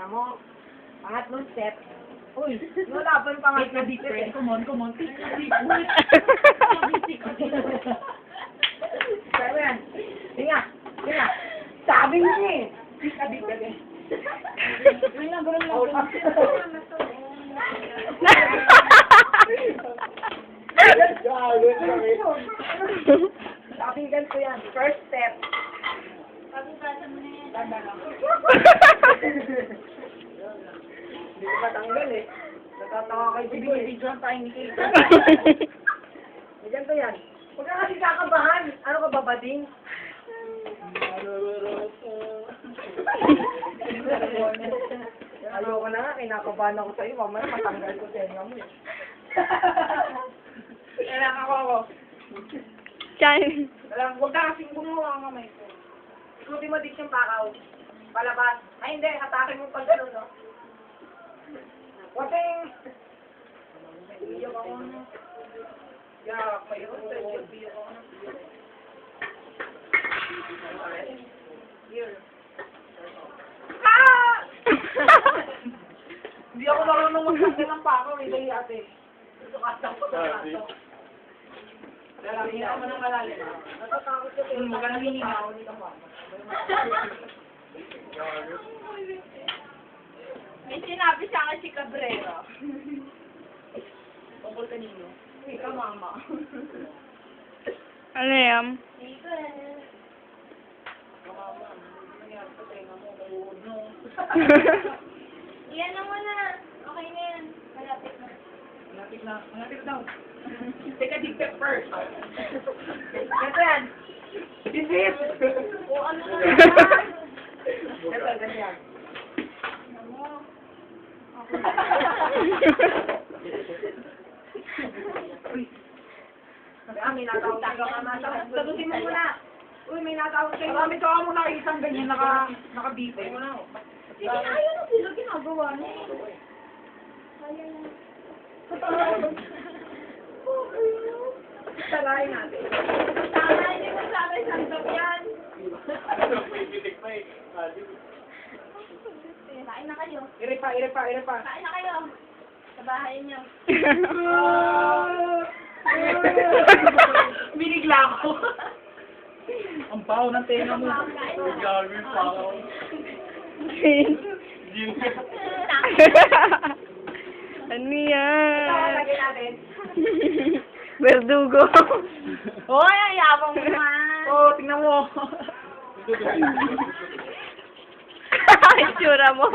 tenga mo. Pangatlong step. Uy, wala pa yung pangatlong step eh. Come on. Sabi yan. Tinga. Sabi mo eh. Adik. Ay, nagulong lang. Sabi ganito yan. First step. Pag-ugasan mo na yan. Tanda lang. Hindi ko matanggal eh. Natatawa kay Bibi. Binibidyoan tayo ni Kate. Ganito yan. Huwag ka kasi kakabahan. Ano ka babading? Ayoko na nga, kinakabahan ako sa'yo. Mamaya matanggal ko tenga mo eh. Kailangan ako. Chan. Huwag ka kasing gumawa ang kamay ko. Ikuti mo din siyang pakaw. Palabas. Ay hindi, atake mo pag gano'n, no? Wating! Iyak ako na. Yak, may road. Iyak ako na. Here. Ah! Hindi ako marunong magkakita ng pakaw, eh, dahil ate. Sukatak ko sa kaso. Lalaki ako ng malalim. Natatakot ko sa'yo. Magandang hininga. May sinabi sa akin si Cabrero. Tungkol kanino? Ikaw, mama. Ano yan? Ito eh. Iyan naman na. Okay na yan. Malapit na. Malapit daw. Take a deep step first. Ganito yan. Isip! O ano na naman. Ganito, ganyan. Ano mo? May natawag ka mama. Sagutin mo muna. Uy, may natawag kayo. Marami ka mo nakikita ganyan nakabitay mo na. Sige, ayaw na sila ginagawa niya. Ayaw na. Salahin natin. Tama, hindi mo sa akin sandok yan. Kain na kayo. Iripa. Kain na kayo. Sa bahay niyo. Binigla ako. Ang baho ng tenga mo. Kain na. Gagawin pa ako. Ano yan? Lagyan natin. Verdugo. Hoy, ayabang mo naman. Oh, tingnan mo. Itsura mo.